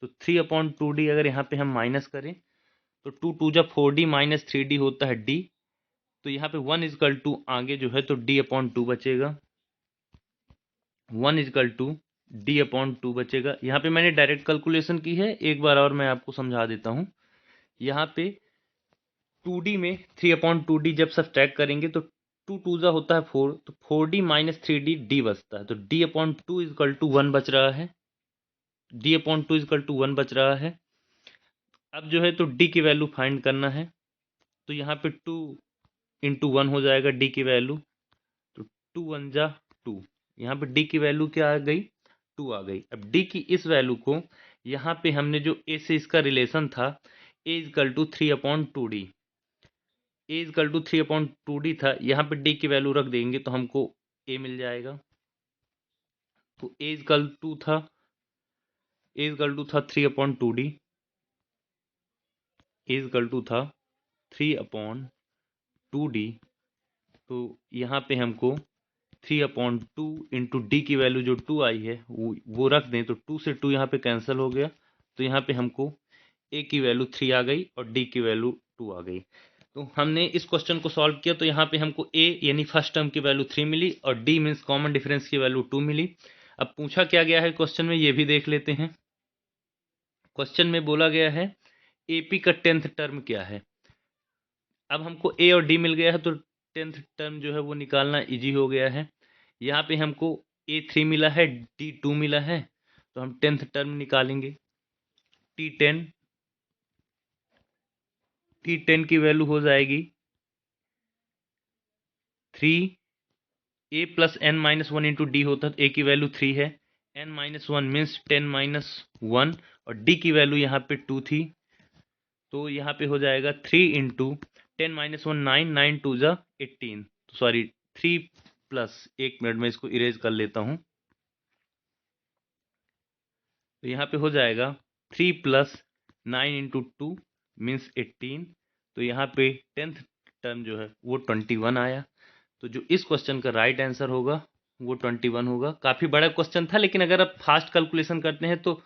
तो 3/2d अगर यहाँ पे हम माइनस करें तो 2 2 जा 4d माइनस 3d होता है d। तो यहाँ पे 1 इजकल टू आगे जो है तो d/2 बचेगा, 1 इजकल टू d/2 बचेगा। यहाँ पे मैंने डायरेक्ट कैलकुलेशन की है, एक बार और मैं आपको समझा देता हूँ। यहाँ पे 2d में 3/2d जब सब्ट्रैक्ट करेंगे तो 2 2 जा होता है 4, तो 4d माइनस 3d d बचता है, तो d/2 इजकल टू 1 बच रहा है, d/2 इजकल टू 1 बच रहा है। अब जो है तो d की वैल्यू फाइंड करना है, तो यहाँ पे 2 इंटू 1 हो जाएगा d की वैल्यू, तो 2 1 जा 2। यहाँ पे डी की वैल्यू क्या आ गई, 2 आ गई। अब डी की इस वैल्यू को यहाँ पे हमने जो ए से इसका रिलेशन था, a is equal to 3/2d, a is equal to 3/2d था, यहाँ पे डी की वैल्यू रख देंगे तो हमको ए मिल जाएगा। तो ए इजकल टू था 3/2d, ए इजकल टू था 3/2d। तो यहाँ पे हमको 3/2 इंटू डी की वैल्यू जो 2 आई है वो रख दें, तो 2 से 2 यहाँ पे कैंसिल हो गया। तो यहाँ पे हमको ए की वैल्यू 3 आ गई और डी की वैल्यू 2 आ गई। तो हमने इस क्वेश्चन को सॉल्व किया, तो यहाँ पे हमको ए यानी फर्स्ट टर्म की वैल्यू 3 मिली और डी मीन्स कॉमन डिफरेंस की वैल्यू 2 मिली। अब पूछा क्या गया है क्वेश्चन में, ये भी देख लेते हैं। क्वेश्चन में बोला गया है एपी का 10th टर्म क्या है। अब हमको ए और डी मिल गया है, तो 10th टर्म जो है वो निकालना इजी हो गया है। यहाँ पे हमको ए 3 मिला है, डी 2 मिला है, तो हम 10th टर्म निकालेंगे। T10 की वैल्यू हो जाएगी 3, a plus n minus 1 into d होता, तो ए की वैल्यू 3 है, एन माइनस 1 मीन्स 10 - 1 और डी की वैल्यू यहाँ पे 2 थी, तो यहाँ पे हो जाएगा 3 इंटू 10 - 1 9, 9 2 जा 18, सॉरी 3 प्लस, एक मिनट में इसको इरेज कर लेता हूँ। तो यहाँ पे हो जाएगा 3 प्लस 9 इंटू 2 मीन्स 18, तो यहाँ पे 10th टर्म जो है वो 21 आया। तो जो इस क्वेश्चन का राइट आंसर होगा वो 21 होगा। काफ़ी बड़ा क्वेश्चन था, लेकिन अगर आप फास्ट कैलकुलेशन करते हैं तो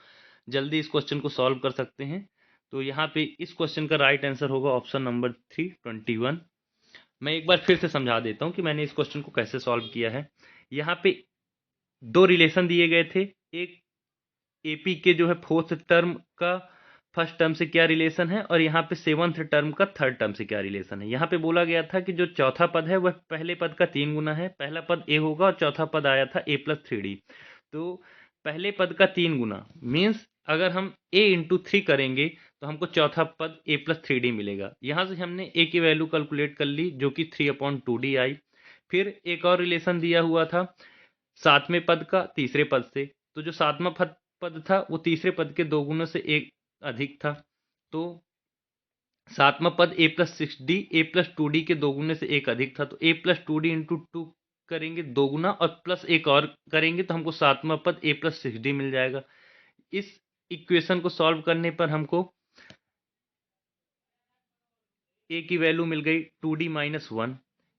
जल्दी इस क्वेश्चन को सॉल्व कर सकते हैं। तो यहाँ पे इस क्वेश्चन का राइट आंसर होगा ऑप्शन नंबर 3, 21। मैं एक बार फिर से समझा देता हूँ कि मैंने इस क्वेश्चन को कैसे सॉल्व किया है। यहाँ पे दो रिलेशन दिए गए थे, एक एपी के जो है 4th टर्म का फर्स्ट टर्म से क्या रिलेशन है और यहाँ पे 7th टर्म का 3rd टर्म से क्या रिलेशन है। यहाँ पे बोला गया था कि जो चौथा पद है वह पहले पद का 3 गुना है, पहला पद ए होगा और चौथा पद आया था a + 3d। तो पहले पद का 3 गुना मीन्स अगर हम a इंटू 3 करेंगे तो हमको चौथा पद a + 3d मिलेगा। यहाँ से हमने a की वैल्यू कैलकुलेट कर ली जो कि 3/2d आई। फिर एक और रिलेशन दिया हुआ था 7वें पद का तीसरे पद से, तो जो 7वां पद था वो तीसरे पद के 2 गुणों से एक अधिक था, तो 7वां पद a + 6d a + 2d के 2 गुने से एक अधिक था, तो a + 2d इंटू 2 करेंगे 2 गुना और प्लस एक और करेंगे तो हमको 7वां पद a + 6d मिल जाएगा। इस इक्वेशन को सॉल्व करने पर हमको a की वैल्यू मिल गई 2d - 1।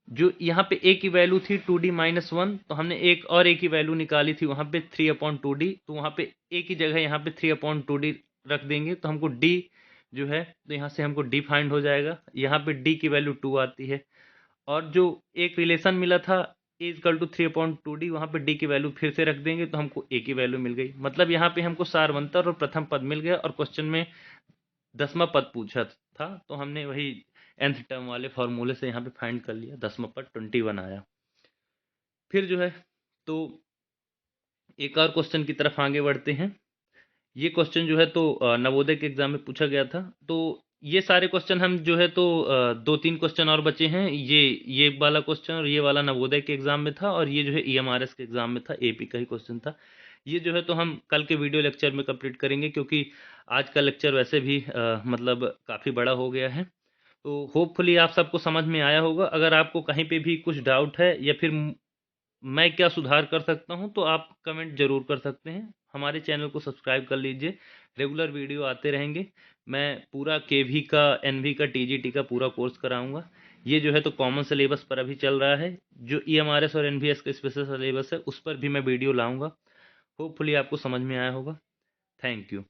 जो यहाँ पे a की वैल्यू थी 2d - 1, तो हमने एक और a की वैल्यू निकाली थी वहाँ पे 3/2d, तो वहाँ पे a की जगह यहाँ पे 3/2d रख देंगे तो हमको d जो है, तो यहाँ से हमको d फाइंड हो जाएगा। यहाँ पे d की वैल्यू 2 आती है और जो एक रिलेशन मिला था a इजकल टू 3/2d, वहाँ पे d की वैल्यू फिर से रख देंगे तो हमको a की वैल्यू मिल गई। मतलब यहाँ पे हमको सारवंतर और प्रथम पद मिल गया और क्वेश्चन में 10वां पद पूछा था, तो हमने वही nth टर्म वाले फॉर्मूले से यहाँ पे फाइंड कर लिया, 10वां पद 21 आया। फिर जो है तो एक और क्वेश्चन की तरफ आगे बढ़ते हैं। ये क्वेश्चन जो है तो नवोदय के एग्जाम में पूछा गया था, तो ये सारे क्वेश्चन हम जो है तो 2-3 क्वेश्चन और बचे हैं। ये वाला क्वेश्चन और ये वाला नवोदय के एग्जाम में था और ये जो है ईएमआरएस के एग्जाम में था, एपी का ही क्वेश्चन था। ये जो है तो हम कल के वीडियो लेक्चर में कंप्लीट करेंगे, क्योंकि आज का लेक्चर वैसे भी मतलब काफ़ी बड़ा हो गया है। तो होपफुली आप सबको समझ में आया होगा। अगर आपको कहीं पे भी कुछ डाउट है या फिर मैं क्या सुधार कर सकता हूं, तो आप कमेंट जरूर कर सकते हैं। हमारे चैनल को सब्सक्राइब कर लीजिए, रेगुलर वीडियो आते रहेंगे। मैं पूरा केवी का, एनवी का, टीजीटी का पूरा कोर्स कराऊंगा। ये जो है तो कॉमन सिलेबस पर अभी चल रहा है, जो ईएमआरएस और एनवीएस का स्पेशल सिलेबस है उस पर भी मैं वीडियो लाऊंगा। होपफुली आपको समझ में आया होगा। Thank you.